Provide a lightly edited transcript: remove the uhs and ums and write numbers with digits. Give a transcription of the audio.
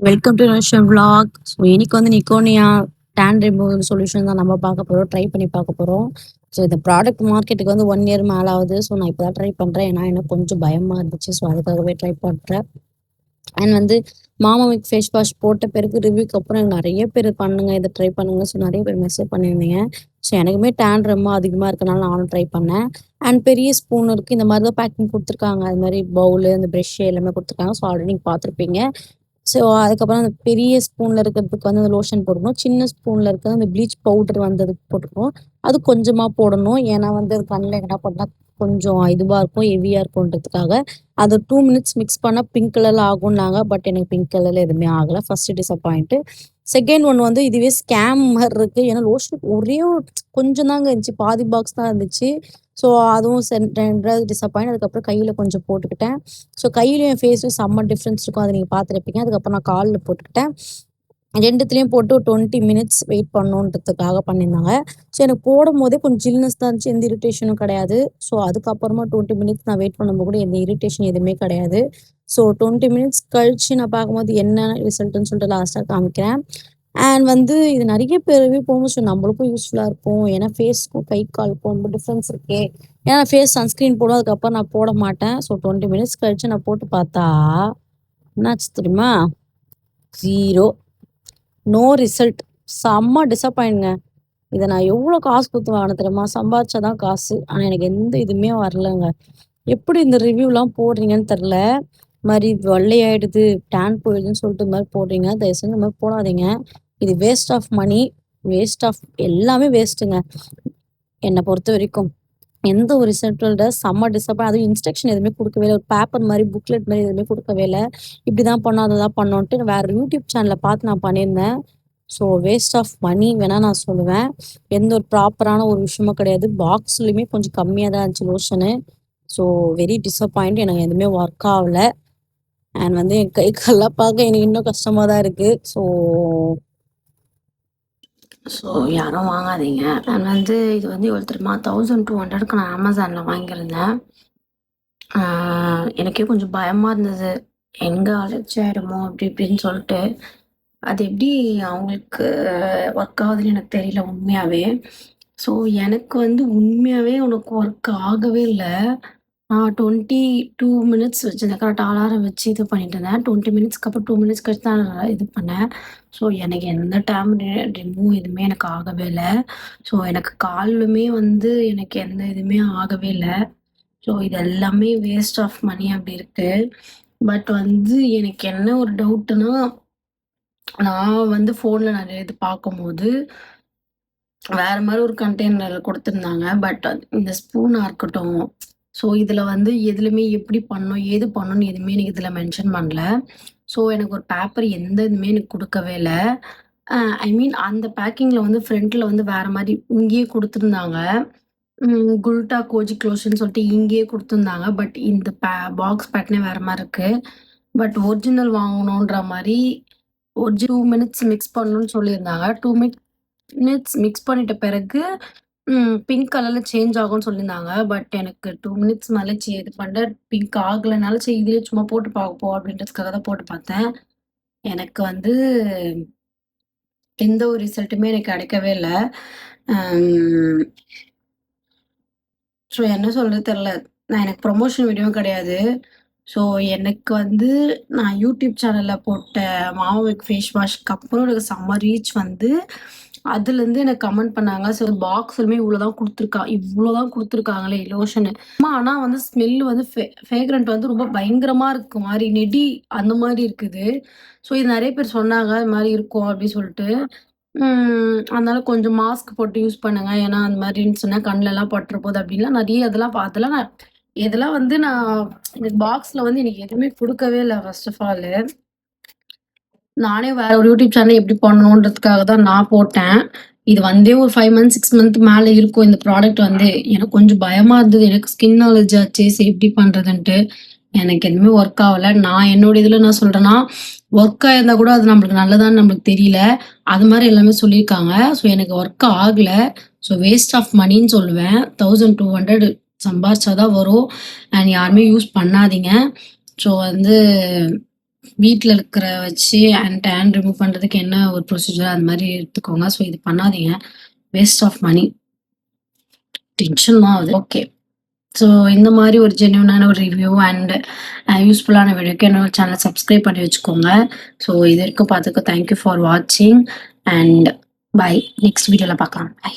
Welcome to notion vlog. So இன்னைக்கு வந்து நிக்கோனியா tan removal solution தான் நம்ம பார்க்க போகிறோம், ட்ரை பண்ணி பார்க்க போகிறோம். ஸோ இந்த ப்ராடக்ட் மார்க்கெட்டுக்கு வந்து 1 இயர் மேலே ஆகுது. ஸோ நான் இப்போ தான் ட்ரை பண்ணுறேன், ஏன்னா எனக்கு கொஞ்சம் பயமாக இருந்துச்சு. ஸோ அதுக்காகவே ட்ரை பண்ணுறேன். அண்ட் வந்து மாமாவிக் ஃபேஸ் வாஷ் போட்ட பிறகு ரிவ்யூக்கு அப்புறம் எனக்கு நிறைய பேர் பண்ணுங்க, இதை ட்ரை பண்ணுங்க. ஸோ நிறைய பேர் மெசேஜ் பண்ணியிருந்தீங்க. ஸோ எனக்குமே டேன் ரொம்ப அதிகமாக இருக்கனால நானும் ட்ரை பண்ணேன். அண்ட் பெரிய ஸ்பூன் இருக்குது, இந்த மாதிரி தான் பேக்கிங் கொடுத்துருக்காங்க. அது மாதிரி பவுலு, அந்த ப்ரெஷ்ஷு எல்லாமே கொடுத்துருக்காங்க. ஸோ ஆல்ரெடி நீங்கள் பார்த்துருப்பீங்க. ஸோ அதுக்கப்புறம் அந்த பெரிய ஸ்பூனில் இருக்கிறதுக்கு வந்து அந்த லோஷன் போடணும். சின்ன ஸ்பூனில் இருக்கிறது அந்த ப்ளீச் பவுடர் வந்து அதுக்கு போட்டுக்கணும். அது கொஞ்சமாக போடணும், ஏன்னா வந்து அது கண்ணில் என்ன பண்ணால் கொஞ்சம் இதுவாக இருக்கும், ஹெவியாக இருக்கும்ன்றதுக்காக. அது 2 மினிட்ஸ் மிக்ஸ் பண்ணால் பிங்க் கலரில் ஆகும்னாங்க. பட் எனக்கு பிங்க் கலரில் எதுவுமே ஆகலை. ஃபஸ்ட்டு டிசப்பாயிண்ட்டு. செகண்ட் ஒன் வந்து இதுவே ஸ்கேம் மாதிரி இருக்குது. ஏன்னா லோஷன் ஒரே கொஞ்சம் தாங்க இருந்துச்சு, பாதி பாக்ஸ் தான் இருந்துச்சு. ஸோ அதுவும் ரெண்டாவது டிசப்பாயிண்ட். அதுக்கப்புறம் கையில் கொஞ்சம் போட்டுக்கிட்டேன். ஸோ கையிலையும் என் ஃபேஸும் செம்ம டிஃப்ரென்ஸ் இருக்கும், அதை நீங்கள் பார்த்துருப்பீங்க. அதுக்கப்புறம் நான் காலில் போட்டுக்கிட்டேன். ரெண்டுத்துலேயும் போட்டு ஒரு 20 மினிட்ஸ் வெயிட் பண்ணணுன்றதுக்காக பண்ணியிருந்தாங்க. ஸோ எனக்கு போடும் போதே கொஞ்சம் ஜில்னஸ் தான் இருந்துச்சு, எந்த இரிட்டேஷனும் கிடையாது. ஸோ அதுக்கப்புறமா 20 மினிட்ஸ் நான் வெயிட் பண்ணும்போது கூட எந்த இரிட்டேஷன் எதுவுமே கிடையாது. ஸோ 20 மினிட்ஸ் கழிச்சு நான் பார்க்கும்போது என்ன ரிசல்ட்டுன்னு சொல்லிட்டு லாஸ்ட்டாக காமிக்கிறேன். அண்ட் வந்து இது நிறைய பேருமே போகும். ஸோ நம்மளுக்கும் யூஸ்ஃபுல்லாக இருக்கும், ஏன்னா ஃபேஸ்க்கும் கை காலுக்கும் ரொம்ப டிஃப்ரென்ஸ் இருக்கே. ஏன்னா ஃபேஸ் சன்ஸ்க்ரீன் போடும், அதுக்கப்புறம் நான் போட மாட்டேன். ஸோ 20 மினிட்ஸ் கழிச்சு நான் போட்டு பார்த்தா என்னாச்சு தெரியுமா? 0, நோ ரிசல்ட். செம்ம டிசப்பாயின்ங்க. இதை நான் எவ்வளோ காசு கொடுத்து வாங்கினேன் தெரியுமா? சம்பாதிச்சாதான் காசு, ஆனால் எனக்கு எந்த இதுவுமே வரலங்க. எப்படி இந்த ரிவ்யூலாம் போடுறீங்கன்னு தெரில. மாதிரி வெள்ளையாயிடுது, டேன் போயிடுதுன்னு சொல்லிட்டு இந்த மாதிரி போடுறீங்க. தயவு செஞ்சு இந்த மாதிரி போடாதீங்க. இது waste of money, waste of எல்லாமே வேஸ்ட்டுங்க என்னை பொறுத்த வரைக்கும். எந்த ஒரு ரிசல்ட்டோட செம்ம டிசப்பாயிண்ட். அதுவும் இன்ஸ்ட்ரக்ஷன் எதுவுமே கொடுக்கவே இல்லை, ஒரு பேப்பர் மாதிரி புக்லெட் மாதிரி எதுவுமே கொடுக்கவே இல்லை. இப்படி தான் பண்ணோம், அதை தான் பண்ணோன்ட்டு வேறு யூடியூப் சேனலில் பார்த்து நான் பண்ணியிருந்தேன். ஸோ வேஸ்ட் ஆஃப் மணி வேணால் நான் சொல்லுவேன். எந்த ஒரு ப்ராப்பரான ஒரு விஷயமும் கிடையாது. பாக்ஸ்லையுமே கொஞ்சம் கம்மியாக தான் இருந்துச்சு லோஷனு. So very disappoint. எனக்கு எதுவுமே ஒர்க் ஆகலை. அண்ட் வந்து என் கை கால்லாம் பார்க்க எனக்கு இன்னும் கஷ்டமாக தான் இருக்குது. ஸோ யாரும் வாங்காதீங்க. நான் வந்து இது வந்து எவ்வளோ தெரியுமா? 1200க்கு நான் அமேசானில் வாங்கியிருந்தேன். எனக்கே கொஞ்சம் பயமாக இருந்தது, எங்கே அலர்ஜி ஆகிடுமோ அப்படி இப்படின்னு சொல்லிட்டு. அது எப்படி அவங்களுக்கு ஒர்க் ஆகுதுன்னு எனக்கு தெரியல உண்மையாகவே. ஸோ எனக்கு வந்து உண்மையாகவே உனக்கு ஒர்க் ஆகவே இல்லை. நான் 22 மினிட்ஸ் வச்சுருந்தேன், கரெக்டாக அலாரம் வச்சு இது பண்ணிட்டு இருந்தேன். 20 மினிட்ஸ்க்கு அப்புறம் 2 மினிட்ஸ் கழிச்சு தான் நான் இது பண்ணேன். ஸோ எனக்கு எந்த டைம் ரிமூவ் எதுவுமே எனக்கு ஆகவே இல்லை. ஸோ எனக்கு காலுமே வந்து எனக்கு எந்த இதுவுமே ஆகவே இல்லை. ஸோ இது எல்லாமே வேஸ்ட் ஆஃப் மணி அப்படி இருக்கு. பட் வந்து எனக்கு என்ன ஒரு டவுட்டுன்னா, நான் வந்து ஃபோனில் நிறைய இது பார்க்கும்போது வேற மாதிரி ஒரு கண்டெய்னரில் கொடுத்துருந்தாங்க. பட் இந்த ஸ்பூனாக இருக்கட்டும், ஸோ இதில் வந்து எதுலையுமே எப்படி பண்ணணும் ஏது பண்ணணும்னு எதுவுமே எனக்கு இதில் மென்ஷன் பண்ணல. ஸோ எனக்கு ஒரு பேப்பர் எந்த இதுவுமே எனக்கு கொடுக்கவே இல்லை. ஐ மீன் அந்த பேக்கிங்கில் வந்து ஃப்ரண்ட்டில் வந்து வேற மாதிரி இங்கேயே கொடுத்துருந்தாங்க. குல்டா கோஜி க்ளோஷன் சொல்லிட்டு இங்கேயே கொடுத்துருந்தாங்க. பட் இந்த பாக்ஸ் பேட்டர்னே வேற மாதிரி இருக்கு. பட் ஒரிஜினல் வாங்கணுன்ற மாதிரி 2 மினிட்ஸ் மிக்ஸ் பண்ணணும்னு சொல்லியிருந்தாங்க. 2 மினிட்ஸ் மிக்ஸ் பண்ணிட்ட பிறகு பிங்க் கலரில் சேஞ்ச் ஆகும்னு சொல்லியிருந்தாங்க. பட் எனக்கு 2 மினிட்ஸ் மேலே இது பண்ண பிங்க் ஆகலைனால சரி இதுலேயே சும்மா போட்டு பார்ப்போம் அப்படின்றதுக்காக தான் போட்டு பார்த்தேன். எனக்கு வந்து எந்த ஒரு ரிசல்ட்டுமே எனக்கு கிடைக்கவே இல்லை. ஸோ என்ன சொல்கிறது தெரில. எனக்கு ப்ரொமோஷன் வீடியோவும் கிடையாது. ஸோ எனக்கு வந்து நான் யூடியூப் சேனலில் போட்ட மாமாவிக் ஃபேஸ் வாஷ்க்கு அப்புறம் எனக்கு செம்ம ரீச் வந்து அதுலேருந்து எனக்கு கமெண்ட் பண்ணாங்க. ஸோ பாக்ஸுமே இவ்வளோதான் கொடுத்துருக்காங்களே லோஷனு. ஆனால் வந்து ஸ்மெல்லு வந்து ஃபேக்ரண்ட் வந்து ரொம்ப பயங்கரமாக இருக்கு, மாதிரி நெடி அந்த மாதிரி இருக்குது. ஸோ இது நிறைய பேர் சொன்னாங்க இது மாதிரி இருக்கும் அப்படின்னு சொல்லிட்டு. அதனால கொஞ்சம் மாஸ்க் போட்டு யூஸ் பண்ணுங்க, ஏன்னா அந்த மாதிரி இருந்துச்சுன்னா கண்ணிலலாம் பட்டுற போகுது அப்படின்லாம் நிறைய அதெல்லாம் நான் இதெல்லாம் வந்து நான் எனக்கு பாக்ஸில் வந்து எனக்கு எதுவுமே கொடுக்கவே இல்லை. ஃபர்ஸ்ட் ஆஃப் ஆல் நானே வேற ஒரு யூடியூப் சேனல் எப்படி பண்ணணுன்றதுக்காக தான் நான் போட்டேன். இது வந்தே ஒரு 5 மந்த்ஸ் 6 மந்த் மேலே இருக்கும் இந்த ப்ராடக்ட் வந்து. எனக்கு கொஞ்சம் பயமாக இருந்தது, எனக்கு ஸ்கின் அலர்ஜி ஆச்சு, எப்படி பண்ணுறதுன்ட்டு. எனக்கு எதுவுமே ஒர்க் ஆகலை. நான் என்னோட இதில் நான் சொல்கிறேன்னா, ஒர்க் ஆயிருந்தா கூட அது நம்மளுக்கு நல்லதான்னு நம்மளுக்கு தெரியல. அது மாதிரி எல்லாமே சொல்லியிருக்காங்க. ஸோ எனக்கு ஒர்க் ஆகலை. ஸோ வேஸ்ட் ஆஃப் மணின்னு சொல்லுவேன். 1200 சம்பாரிச்சாதான் வரும். அண்ட் யாருமே யூஸ் பண்ணாதீங்க. ஸோ வந்து வீட்ல இருக்கிற வச்சு டேன் ரிமூவ் பண்றதுக்கு என்ன ஒரு ப்ரொசீஜர் அது மாரி எடுத்துக்கோங்க. ஸோ இது பண்ணாதீங்க. Waste of money. டென்ஷன் தான் ஆகுது. ஓகே. ஸோ இந்த மாரி ஒரு ஜென்யூனான ஒரு ரிவ்யூ யூஸ்ஃபுல்லான வீடியோக்கு என்னோட சேனல சப்ஸ்கிரைப் பண்ணி வச்சுக்கோங்க. ஸோ இது வரைக்கும் பார்த்ததுக்கு தேங்க் யூ ஃபார் வாட்சிங் அண்ட் பை. நெக்ஸ்ட் வீடியோல பார்க்கலாம். பை.